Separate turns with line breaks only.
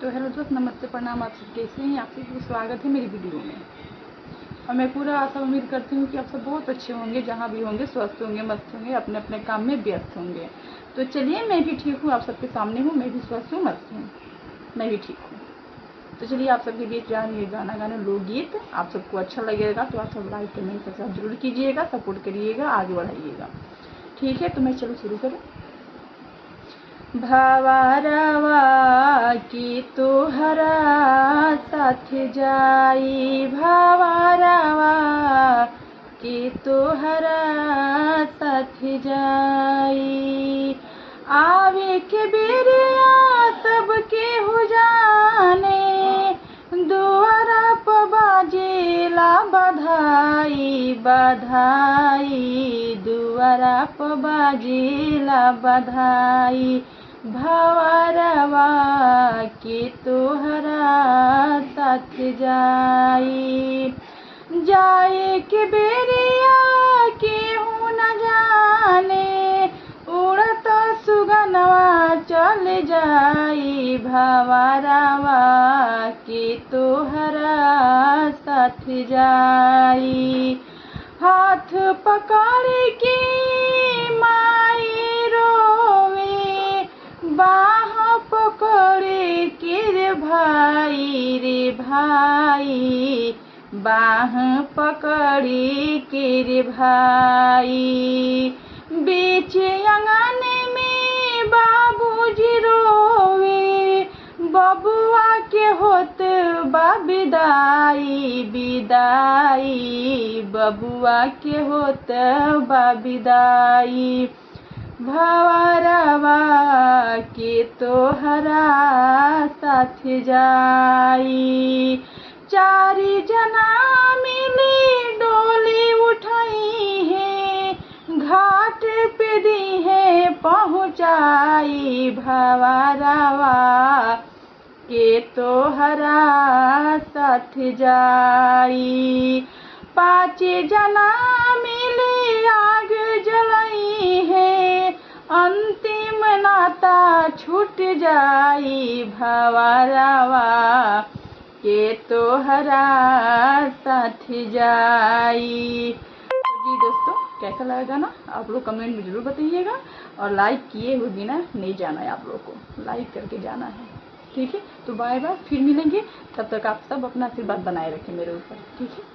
तो हेलो दोस्त, नमस्ते, प्रणाम। आप सब कैसे हैं? आप सबको स्वागत है मेरी वीडियो में। और मैं पूरा आशा उम्मीद करती हूँ कि आप सब बहुत अच्छे होंगे, जहाँ भी होंगे स्वस्थ होंगे, मस्त होंगे, अपने अपने काम में व्यस्त होंगे। तो चलिए, मैं भी ठीक हूँ, आप सबके सामने हूँ, मैं भी स्वस्थ हूँ, मस्त हूँ, मैं भी ठीक हूँ। तो चलिए, आप सबके बीच जा रही है गाना गाना लोकगीत। आप सबको अच्छा लगेगा तो आप सब लाइक कमेंट सब्सक्राइब जरूर कीजिएगा, सपोर्ट करिएगा, आगे बढ़ाइएगा। ठीक है, तो मैं चलो शुरू करूँ। भावारवा की तोहरा साथ जाई, भावारवा की तोहरा साथ जाई। आवे के बेरिया सबके हो जाने, दुआरा प बाजेला बधाई बधाई, दुआरा प बाजेला बधाई। भावरवा के तोहरा साथ जाई, जाए के बेरिया केहू न जाने, उड़त सुगनवा चल जाई। भावरवा के तोहरा साथ जाई। हाथ पकड़ के माई रोवे, बाह पकड़े के रे भाई, बाह पकड़े के रे भाई। बीच आंगन में बाबूजी रोवे, बबुआ के होत बा विदाई विदाई, बबुआ के होत बा विदाई। भावरवा के तोहरा साथ जाई। चारि जना मिली डोली उठाई है, घाट पे दी है पहुँचाई। भावरवा के तोहरा साथ जाई। 5 जना मिली आग जलाई है, अंतिम नाता छूट जाई। भावरवा के तोहरा साथ जाई। तो जी दोस्तों, कैसा लगा ना? आप लोग कमेंट में जरूर बताइएगा, और लाइक किए हुए बिना नहीं जाना है, आप लोग को लाइक करके जाना है। ठीक है, तो बाय बाय, फिर मिलेंगे। तब तक आप सब अपना आशीर्वाद बनाए रखें मेरे ऊपर। ठीक है।